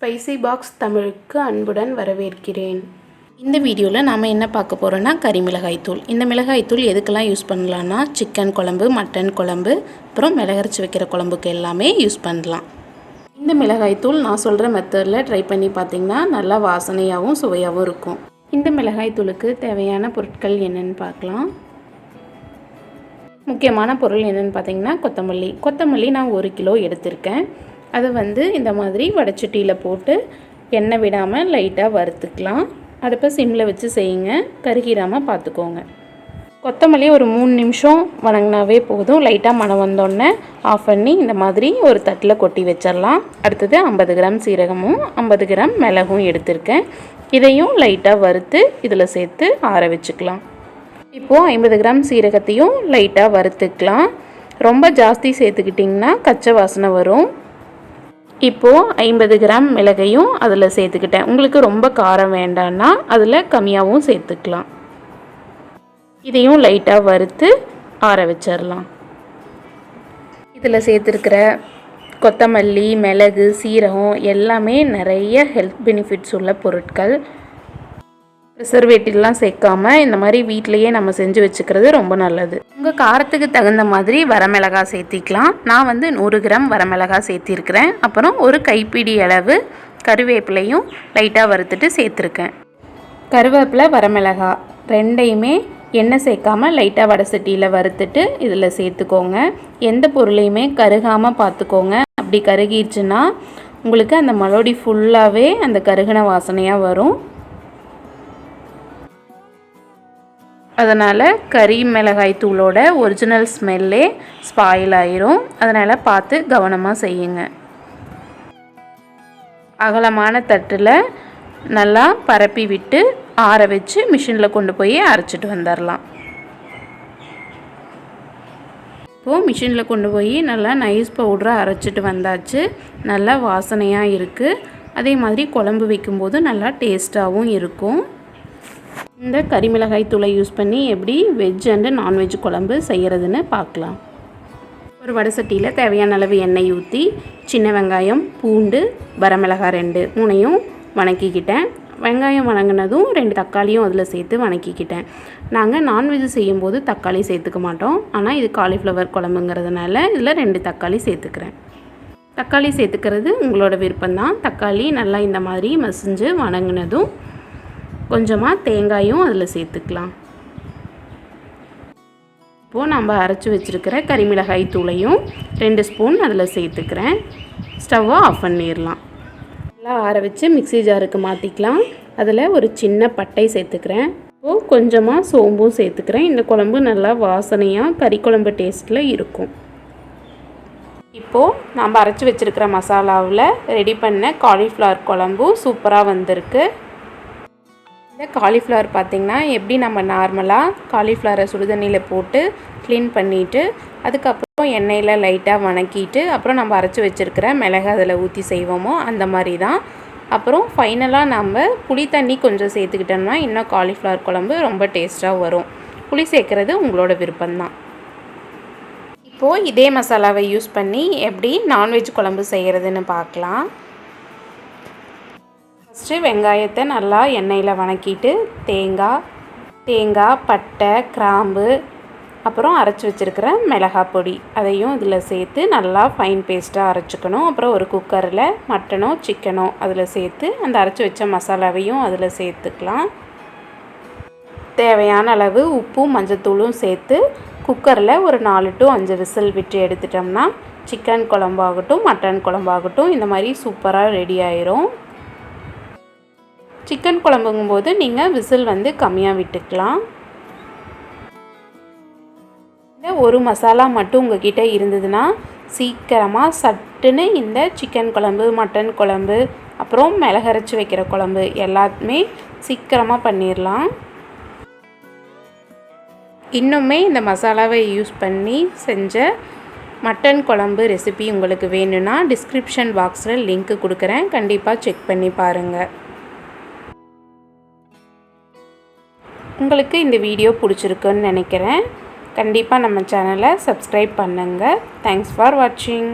Spicy box தமிழுக்கு அன்புடன் வரவேற்கிறேன். இந்த வீடியோவில் நாம் என்ன பார்க்க போகிறோன்னா கறி மிளகாய் தூள். இந்த மிளகாய் தூள் எதுக்கெல்லாம் யூஸ் பண்ணலான்னா சிக்கன் குழம்பு, மட்டன் குழம்பு, அப்புறம் மிளகரைச்சி வைக்கிற குழம்புக்கு எல்லாமே யூஸ் பண்ணலாம். இந்த மிளகாய் தூள் நான் சொல்கிற மெத்தடில் ட்ரை பண்ணி பார்த்திங்கன்னா நல்லா வாசனையாகவும் சுவையாகவும் இருக்கும். இந்த மிளகாய் தூளுக்கு தேவையான பொருட்கள் என்னென்னு பார்க்கலாம். முக்கியமான பொருள் என்னென்னு பார்த்திங்கன்னா கொத்தமல்லி நான் 1 கிலோ எடுத்திருக்கேன். அதை இந்த மாதிரி வடைச்சட்டியில் போட்டு எண்ணெய் விடாமல் லைட்டாக வறுத்துக்கலாம். அடுப்பை சிம்மில் வச்சு செய்யுங்க, கருகிராமல் பார்த்துக்கோங்க. கொத்தமல்லி ஒரு 3 நிமிஷம் வணங்கினாவே போதும். லைட்டாக மணம் வந்தோடனே ஆஃப் பண்ணி இந்த மாதிரி ஒரு தட்டில் கொட்டி வச்சிடலாம். அடுத்தது 50 கிராம் சீரகமும் 50 கிராம் மிளகும் எடுத்திருக்கேன். இதையும் லைட்டாக வறுத்து இதில் சேர்த்து ஆற வச்சுக்கலாம். இப்போது 50 கிராம் சீரகத்தையும் லைட்டாக வறுத்துக்கலாம். ரொம்ப ஜாஸ்தி சேர்த்துக்கிட்டிங்கன்னா கச்சை வாசனை வரும். இப்போது 50 கிராம் மிளகையும் அதில் சேர்த்துக்கிட்டேன். உங்களுக்கு ரொம்ப காரம் வேண்டான்னா அதில் கம்மியாகவும் சேர்த்துக்கலாம். இதையும் லைட்டாக வறுத்து ஆற வச்சிடலாம். இதில் சேர்த்துருக்கிற கொத்தமல்லி, மிளகு, சீரகம் எல்லாமே நிறைய ஹெல்த் பெனிஃபிட்ஸ் உள்ள பொருட்கள். ப்ரிசர்வேட்டிவ்லாம் சேர்க்காம இந்த மாதிரி வீட்டிலையே நம்ம செஞ்சு வச்சுக்கிறது ரொம்ப நல்லது. உங்கள் காரத்துக்கு தகுந்த மாதிரி வரமிளகாய் சேர்த்திக்கலாம். நான் 100 கிராம் வரமிளகாய் சேர்த்திருக்கிறேன். அப்புறம் ஒரு கைப்பிடி அளவு கருவேப்பிலையும் லைட்டாக வறுத்துட்டு சேர்த்துருக்கேன். கருவேப்பிலை, வரமிளகாய் ரெண்டையுமே எண்ணெய் சேர்க்காமல் லைட்டாக வடை சட்டியில் வறுத்துட்டு இதில் சேர்த்துக்கோங்க. எந்த பொருளையுமே கருகாமல் பார்த்துக்கோங்க. அப்படி கருகிடுச்சுன்னா உங்களுக்கு அந்த மலோடி ஃபுல்லாகவே அந்த கருகின வாசனையாக வரும். அதனால் கறி மிளகாய் தூளோட ஒரிஜினல் ஸ்மெல்லே ஸ்பாயில் ஆயிரும். அதனால் பார்த்து கவனமாக செய்யுங்க. அகலமான தட்டில் நல்லா பரப்பி விட்டு ஆற வச்சு மிஷினில் கொண்டு போய் அரைச்சிட்டு வந்துடலாம். இப்போது மிஷினில் கொண்டு போய் நல்லா நைஸ் பவுடராக அரைச்சிட்டு வந்தாச்சு. நல்லா வாசனையாக இருக்குது. அதே மாதிரி குழம்பு வைக்கும்போது நல்லா டேஸ்ட்டாகவும் இருக்கும். இந்த கறி மிளகாய் தூளை யூஸ் பண்ணி எப்படி வெஜ் அண்டு நான்வெஜ் குழம்பு செய்கிறதுன்னு பார்க்கலாம். ஒரு வடை சட்டியில் தேவையான அளவு எண்ணெய் ஊற்றி சின்ன வெங்காயம், பூண்டு, வரமிளகாய் 2 வணக்கிக்கிட்டேன். வெங்காயம் வணங்கினதும் 2 தக்காளியும் அதில் சேர்த்து வணக்கிக்கிட்டேன். நாங்கள் நான்வெஜ் செய்யும்போது தக்காளி சேர்த்துக்க மாட்டோம். ஆனால் இது காலிஃப்ளவர் குழம்புங்கிறதுனால இதில் 2 தக்காளி சேர்த்துக்கிறேன். தக்காளி சேர்த்துக்கிறது உங்களோட விருப்பம்தான். தக்காளி நல்லா இந்த மாதிரி மசிஞ்சு வணங்கினதும் கொஞ்சமாக தேங்காயும் அதில் சேர்த்துக்கலாம். இப்போது நம்ம அரைச்சி வச்சுருக்கிற கறி மிளகாய் தூளையும் 2 ஸ்பூன் அதில் சேர்த்துக்கிறேன். ஸ்டவ்வை ஆஃப் பண்ணிடலாம். நல்லா ஆற வச்சு மிக்ஸி ஜாருக்கு மாற்றிக்கலாம். அதில் ஒரு சின்ன பட்டை சேர்த்துக்கிறேன். இப்போது கொஞ்சமாக சோம்பும் சேர்த்துக்கிறேன். இந்த குழம்பு நல்லா வாசனையாக கறி குழம்பு டேஸ்ட்டில் இருக்கும். இப்போது நம்ம அரைச்சி வச்சுருக்கிற மசாலாவில் ரெடி பண்ண காலிஃப்ளவர் குழம்பும் சூப்பராக வந்திருக்கு. இந்த காலிஃப்ளவர் பார்த்திங்கன்னா எப்படி நம்ம நார்மலாக காலிஃப்ளவரை சுடுதண்ணியில் போட்டு க்ளீன் பண்ணிவிட்டு அதுக்கப்புறம் எண்ணெயில் லைட்டாக வணக்கிட்டு அப்புறம் நம்ம அரைச்சி வச்சுருக்கிற மிளகு அதில் ஊற்றி செய்வோமோ அந்த மாதிரி தான். அப்புறம் ஃபைனலாக நம்ம புளி தண்ணி கொஞ்சம் சேர்த்துக்கிட்டோம்னா இன்னும் காலிஃப்ளவர் குழம்பு ரொம்ப டேஸ்ட்டாக வரும். புளி சேர்க்குறது உங்களோட விருப்பம்தான். இப்போது இதே மசாலாவை யூஸ் பண்ணி எப்படி நான்வெஜ் குழம்பு செய்கிறதுன்னு பார்க்கலாம். ஃபஸ்ட்டு வெங்காயத்தை நல்லா எண்ணெயில் வணக்கிட்டு தேங்காய், பட்டை, கிராம்பு, அப்புறம் அரைச்சி வச்சுருக்கிற மிளகாய் பொடி அதையும் இதில் சேர்த்து நல்லா ஃபைன் பேஸ்ட்டாக அரைச்சிக்கணும். அப்புறம் ஒரு குக்கரில் மட்டனோ சிக்கனோ அதில் சேர்த்து அந்த அரைச்சி வச்ச மசாலாவையும் அதில் சேர்த்துக்கலாம். தேவையான அளவு உப்பும் மஞ்சத்தூளும் சேர்த்து குக்கரில் ஒரு 4 to 5 விசில் விட்டு எடுத்துட்டோம்னா சிக்கன் குழம்பாகட்டும் மட்டன் குழம்பாகட்டும் இந்த மாதிரி சூப்பராக ரெடி ஆயிரும். சிக்கன் குழம்புங்கும்போது நீங்கள் விசில் கம்மியாக விட்டுக்கலாம். இந்த ஒரு மசாலா மட்டும் உங்ககிட்ட இருந்ததுன்னா சீக்கிரமாக சட்டுன்னு இந்த சிக்கன் குழம்பு, மட்டன் குழம்பு, அப்புறம் மிளகரைச்சி வைக்கிற குழம்பு எல்லாத்துமே சீக்கிரமாக பண்ணிடலாம். இன்னுமே இந்த மசாலாவை யூஸ் பண்ணி செஞ்ச மட்டன் குழம்பு ரெசிபி உங்களுக்கு வேணும்னா டிஸ்கிரிப்ஷன் பாக்ஸில் லிங்க் கொடுக்குறேன். கண்டிப்பாக செக் பண்ணி பாருங்கள். உங்களுக்கு இந்த வீடியோ பிடிச்சிருக்குன்னு நினைக்கிறேன். கண்டிப்பாக நம்ம சேனலை சப்ஸ்கிரைப் பண்ணுங்கள். தேங்க்ஸ் ஃபார் வாட்சிங்.